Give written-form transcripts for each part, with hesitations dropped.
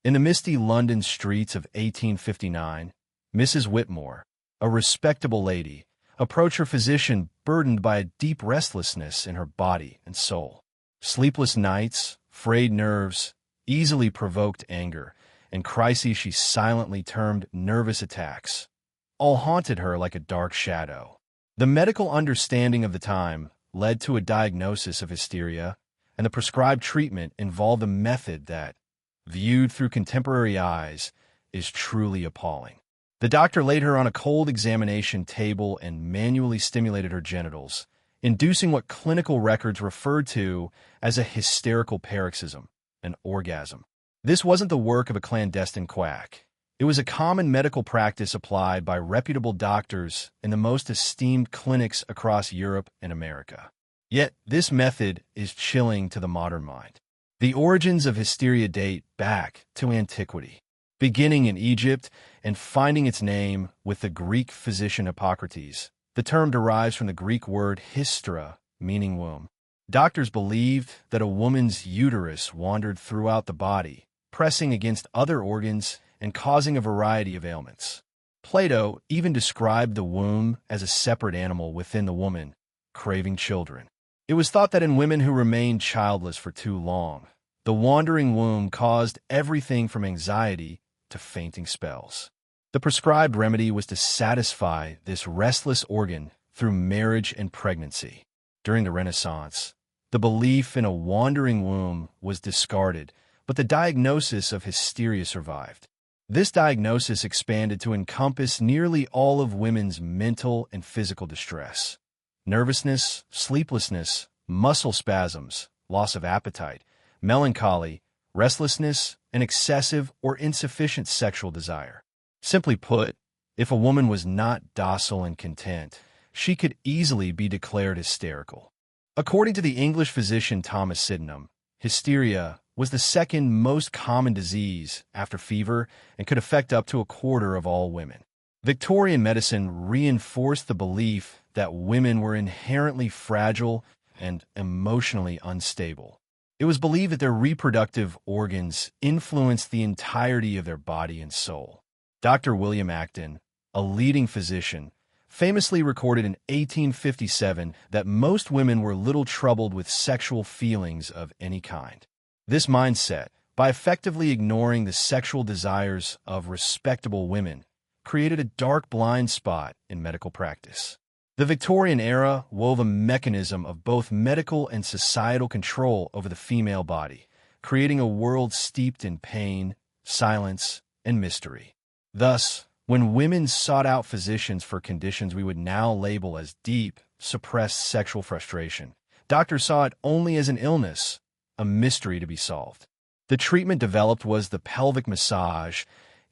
In the misty London streets of 1859, Mrs. Whitmore, a respectable lady, approached her physician burdened by a deep restlessness in her body and soul. Sleepless nights, frayed nerves, easily provoked anger, and crises she silently termed nervous attacks, all haunted her like a dark shadow. The medical understanding of the time led to a diagnosis of hysteria, and the prescribed treatment involved a method that, viewed through contemporary eyes, is truly appalling. The doctor laid her on a cold examination table and manually stimulated her genitals, inducing what clinical records referred to as a hysterical paroxysm, an orgasm. This wasn't the work of a clandestine quack. It was a common medical practice applied by reputable doctors in the most esteemed clinics across Europe and America. Yet, this method is chilling to the modern mind. The origins of hysteria date back to antiquity, beginning in Egypt and finding its name with the Greek physician Hippocrates. The term derives from the Greek word hystera, meaning womb. Doctors believed that a woman's uterus wandered throughout the body, pressing against other organs and causing a variety of ailments. Plato even described the womb as a separate animal within the woman, craving children. It was thought that in women who remained childless for too long, the wandering womb caused everything from anxiety to fainting spells. The prescribed remedy was to satisfy this restless organ through marriage and pregnancy. During the Renaissance, the belief in a wandering womb was discarded, but the diagnosis of hysteria survived. This diagnosis expanded to encompass nearly all of women's mental and physical distress. Nervousness, sleeplessness, muscle spasms, loss of appetite, melancholy, restlessness, and excessive or insufficient sexual desire. Simply put, if a woman was not docile and content, she could easily be declared hysterical. According to the English physician Thomas Sydenham, hysteria was the second most common disease after fever and could affect up to a quarter of all women. Victorian medicine reinforced the belief that women were inherently fragile and emotionally unstable. It was believed that their reproductive organs influenced the entirety of their body and soul. Dr. William Acton, a leading physician, famously recorded in 1857 that most women were little troubled with sexual feelings of any kind. This mindset, by effectively ignoring the sexual desires of respectable women, created a dark blind spot in medical practice. The Victorian era wove a mechanism of both medical and societal control over the female body, creating a world steeped in pain, silence, and mystery. Thus, when women sought out physicians for conditions we would now label as deep, suppressed sexual frustration, doctors saw it only as an illness, a mystery to be solved. The treatment developed was the pelvic massage,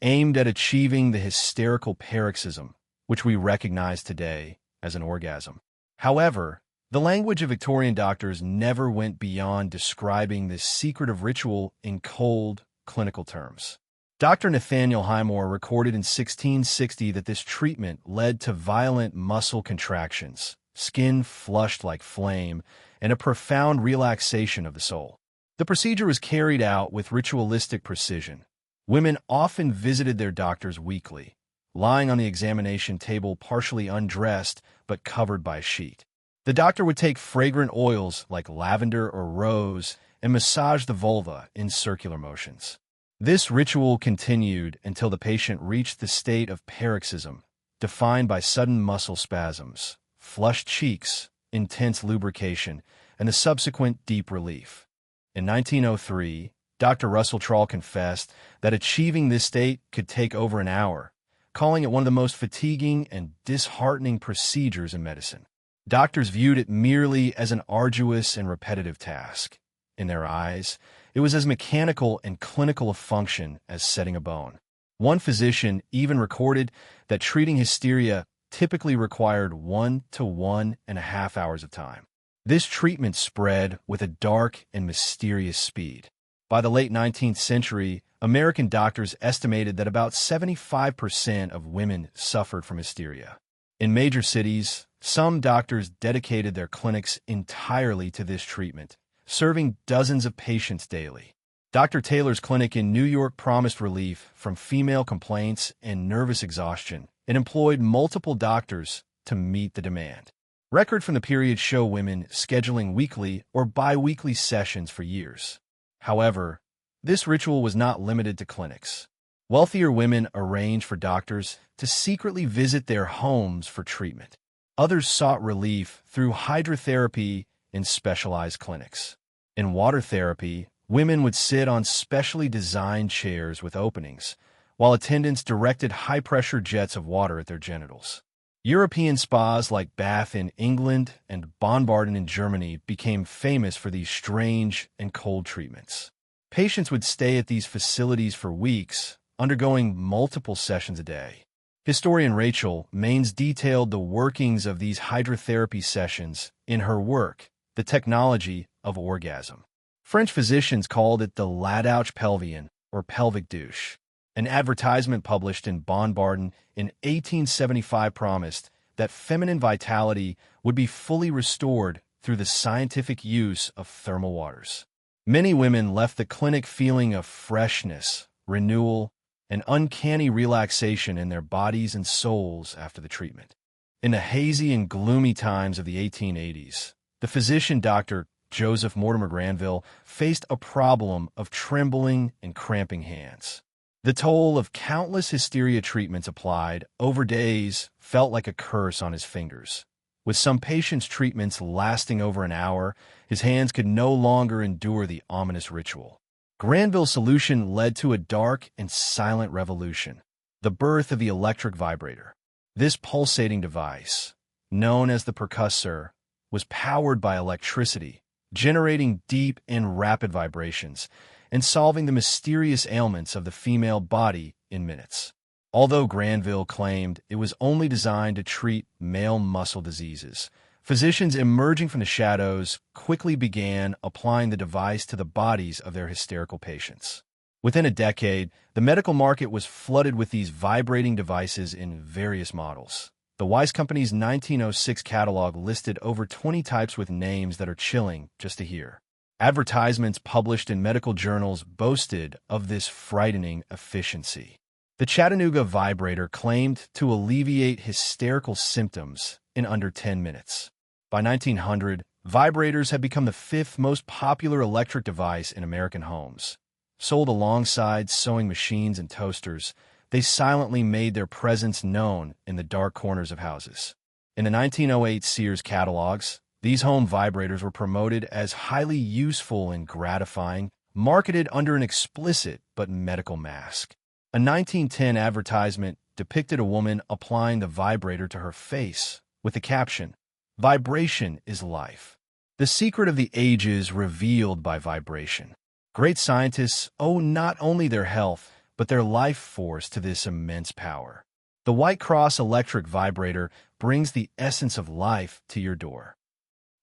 aimed at achieving the hysterical paroxysm, which we recognize today as an orgasm. However, the language of Victorian doctors never went beyond describing this secretive ritual in cold, clinical terms. Dr. Nathaniel Highmore recorded in 1660 that this treatment led to violent muscle contractions, skin flushed like flame, and a profound relaxation of the soul. The procedure was carried out with ritualistic precision. Women often visited their doctors weekly, lying on the examination table partially undressed but covered by a sheet. The doctor would take fragrant oils like lavender or rose and massage the vulva in circular motions. This ritual continued until the patient reached the state of paroxysm, defined by sudden muscle spasms, flushed cheeks, intense lubrication, and the subsequent deep relief. In 1903, Dr. Russell Trawl confessed that achieving this state could take over an hour, calling it one of the most fatiguing and disheartening procedures in medicine. Doctors viewed it merely as an arduous and repetitive task. In their eyes, it was as mechanical and clinical a function as setting a bone. One physician even recorded that treating hysteria typically required 1 to 1.5 hours of time. This treatment spread with a dark and mysterious speed. By the late 19th century, American doctors estimated that about 75% of women suffered from hysteria. In major cities, some doctors dedicated their clinics entirely to this treatment, serving dozens of patients daily. Dr. Taylor's clinic in New York promised relief from female complaints and nervous exhaustion and employed multiple doctors to meet the demand. Records from the period show women scheduling weekly or bi-weekly sessions for years. However, this ritual was not limited to clinics. Wealthier women arranged for doctors to secretly visit their homes for treatment. Others sought relief through hydrotherapy in specialized clinics. In water therapy, women would sit on specially designed chairs with openings, while attendants directed high-pressure jets of water at their genitals. European spas like Bath in England and Baden in Germany became famous for these strange and cold treatments. Patients would stay at these facilities for weeks, undergoing multiple sessions a day. Historian Rachel Maines detailed the workings of these hydrotherapy sessions in her work, The Technology of Orgasm. French physicians called it the ladouche pelvien, or pelvic douche. An advertisement published in Baden in 1875 promised that feminine vitality would be fully restored through the scientific use of thermal waters. Many women left the clinic feeling of freshness, renewal, and uncanny relaxation in their bodies and souls after the treatment. In the hazy and gloomy times of the 1880s, the physician Dr. Joseph Mortimer Granville faced a problem of trembling and cramping hands. The toll of countless hysteria treatments applied over days felt like a curse on his fingers. With some patients' treatments lasting over an hour, his hands could no longer endure the ominous ritual. Granville's solution led to a dark and silent revolution, the birth of the electric vibrator. This pulsating device, known as the percussor, was powered by electricity, generating deep and rapid vibrations, and solving the mysterious ailments of the female body in minutes. Although Granville claimed it was only designed to treat male muscle diseases, physicians emerging from the shadows quickly began applying the device to the bodies of their hysterical patients. Within a decade, the medical market was flooded with these vibrating devices in various models. The Wise Company's 1906 catalog listed over 20 types with names that are chilling just to hear. Advertisements published in medical journals boasted of this frightening efficiency. The Chattanooga vibrator claimed to alleviate hysterical symptoms in under 10 minutes. By 1900, vibrators had become the fifth most popular electric device in American homes. Sold alongside sewing machines and toasters, they silently made their presence known in the dark corners of houses. In the 1908 Sears catalogs, these home vibrators were promoted as highly useful and gratifying, marketed under an explicit but medical mask. A 1910 advertisement depicted a woman applying the vibrator to her face with the caption, "Vibration is life. The secret of the ages revealed by vibration." Great scientists owe not only their health, but their life force to this immense power. The White Cross electric vibrator brings the essence of life to your door.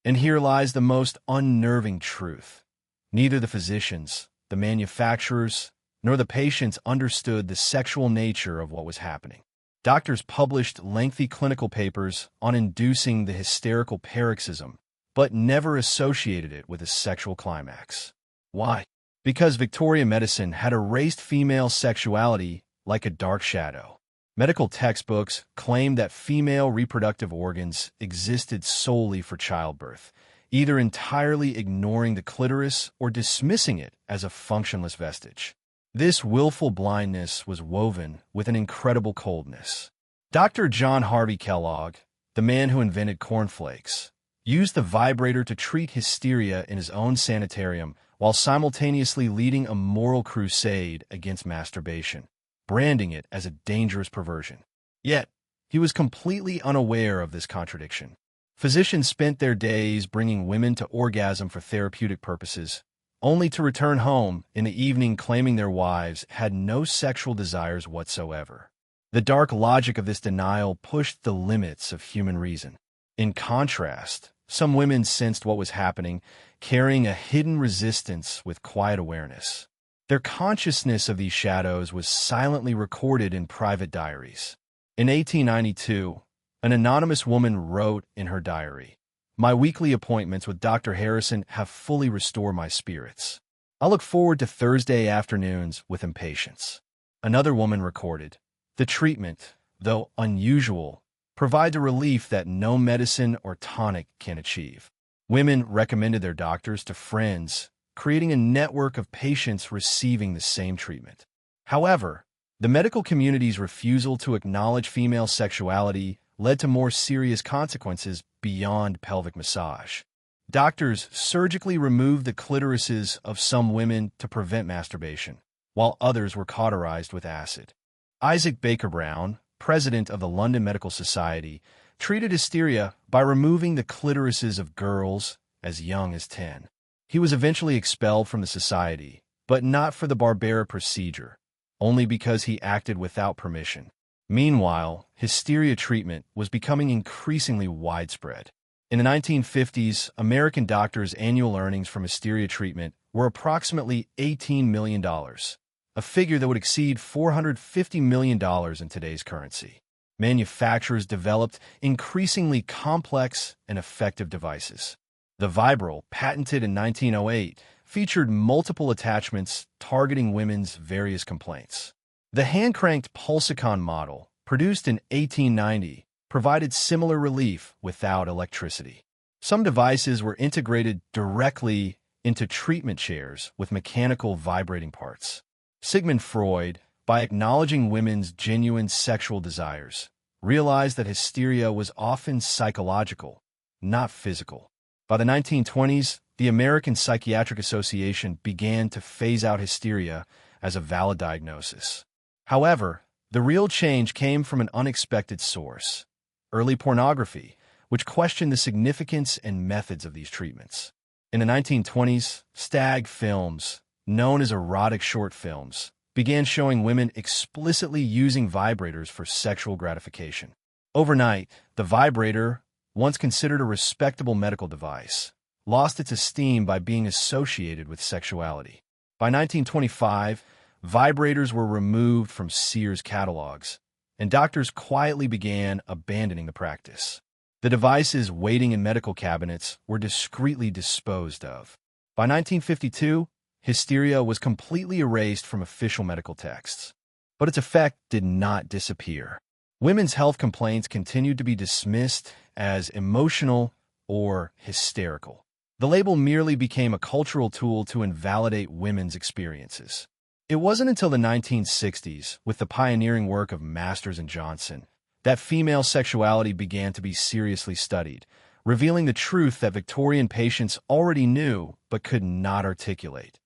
And here lies the most unnerving truth. Neither the physicians, the manufacturers, nor the patients understood the sexual nature of what was happening. Doctors published lengthy clinical papers on inducing the hysterical paroxysm, but never associated it with a sexual climax. Why? Because Victorian medicine had erased female sexuality like a dark shadow. Medical textbooks claimed that female reproductive organs existed solely for childbirth, either entirely ignoring the clitoris or dismissing it as a functionless vestige. This willful blindness was woven with an incredible coldness. Dr. John Harvey Kellogg, the man who invented cornflakes, used the vibrator to treat hysteria in his own sanitarium while simultaneously leading a moral crusade against masturbation, branding it as a dangerous perversion. Yet, he was completely unaware of this contradiction. Physicians spent their days bringing women to orgasm for therapeutic purposes, only to return home in the evening claiming their wives had no sexual desires whatsoever. The dark logic of this denial pushed the limits of human reason. In contrast, some women sensed what was happening, carrying a hidden resistance with quiet awareness. Their consciousness of these shadows was silently recorded in private diaries. In 1892, an anonymous woman wrote in her diary, "My weekly appointments with Dr. Harrison have fully restored my spirits. I look forward to Thursday afternoons with impatience. Another woman recorded, "The treatment, though unusual, provides a relief that no medicine or tonic can achieve." Women recommended their doctors to friends, creating a network of patients receiving the same treatment. However, the medical community's refusal to acknowledge female sexuality led to more serious consequences beyond pelvic massage. Doctors surgically removed the clitorises of some women to prevent masturbation, while others were cauterized with acid. Isaac Baker Brown, president of the London Medical Society, treated hysteria by removing the clitorises of girls as young as 10. He was eventually expelled from the society, but not for the barbaric procedure, only because he acted without permission. Meanwhile, hysteria treatment was becoming increasingly widespread. In the 1950s, American doctors' annual earnings from hysteria treatment were approximately $18 million, a figure that would exceed $450 million in today's currency. Manufacturers developed increasingly complex and effective devices. The Vibral, patented in 1908, featured multiple attachments targeting women's various complaints. The hand-cranked Pulsicon model, produced in 1890, provided similar relief without electricity. Some devices were integrated directly into treatment chairs with mechanical vibrating parts. Sigmund Freud, by acknowledging women's genuine sexual desires, realized that hysteria was often psychological, not physical. By the 1920s, the American Psychiatric Association began to phase out hysteria as a valid diagnosis. However, the real change came from an unexpected source: early pornography, which questioned the significance and methods of these treatments. In the 1920s, stag films, known as erotic short films, began showing women explicitly using vibrators for sexual gratification. Overnight, the vibrator, once considered a respectable medical device, lost its esteem by being associated with sexuality. By 1925, vibrators were removed from Sears catalogs, and doctors quietly began abandoning the practice. The devices waiting in medical cabinets were discreetly disposed of. By 1952, hysteria was completely erased from official medical texts. But its effect did not disappear. Women's health complaints continued to be dismissed as emotional or hysterical. The label merely became a cultural tool to invalidate women's experiences. It wasn't until the 1960s, with the pioneering work of Masters and Johnson, that female sexuality began to be seriously studied, revealing the truth that Victorian patients already knew but could not articulate.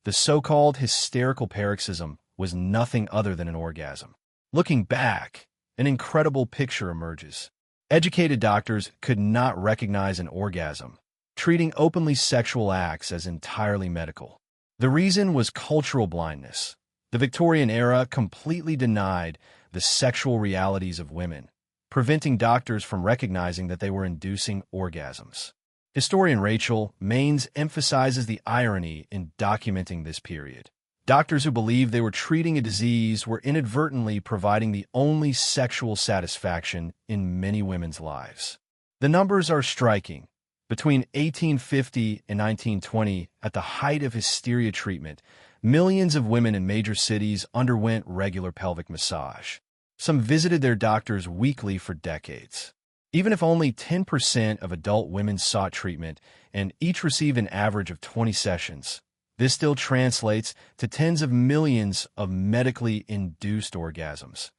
The so-called hysterical paroxysm was nothing other than an orgasm. Looking back, an incredible picture emerges. Educated doctors could not recognize an orgasm, treating openly sexual acts as entirely medical. The reason was cultural blindness. The Victorian era completely denied the sexual realities of women, preventing doctors from recognizing that they were inducing orgasms. Historian Rachel Maines emphasizes the irony in documenting this period. Doctors who believed they were treating a disease were inadvertently providing the only sexual satisfaction in many women's lives. The numbers are striking. Between 1850 and 1920, at the height of hysteria treatment, millions of women in major cities underwent regular pelvic massage. Some visited their doctors weekly for decades. Even if only 10% of adult women sought treatment and each received an average of 20 sessions, this still translates to tens of millions of medically induced orgasms,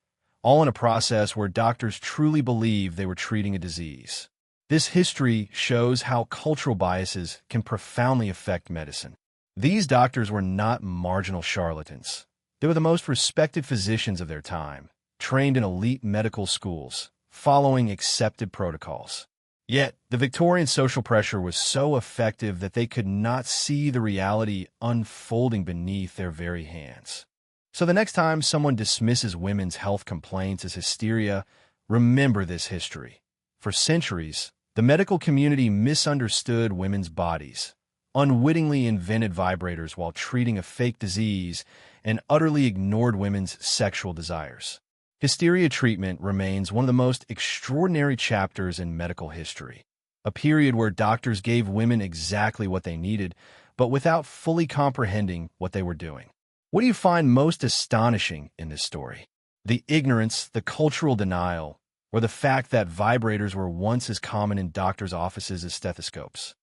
all in a process where doctors truly believed they were treating a disease. This history shows how cultural biases can profoundly affect medicine. These doctors were not marginal charlatans. They were the most respected physicians of their time, trained in elite medical schools, following accepted protocols. Yet, the Victorian social pressure was so effective that they could not see the reality unfolding beneath their very hands. So the next time someone dismisses women's health complaints as hysteria, remember this history. For centuries, the medical community misunderstood women's bodies, unwittingly invented vibrators while treating a fake disease, and utterly ignored women's sexual desires. Hysteria treatment remains one of the most extraordinary chapters in medical history, a period where doctors gave women exactly what they needed, but without fully comprehending what they were doing. What do you find most astonishing in this story? The ignorance, the cultural denial, or the fact that vibrators were once as common in doctors' offices as stethoscopes?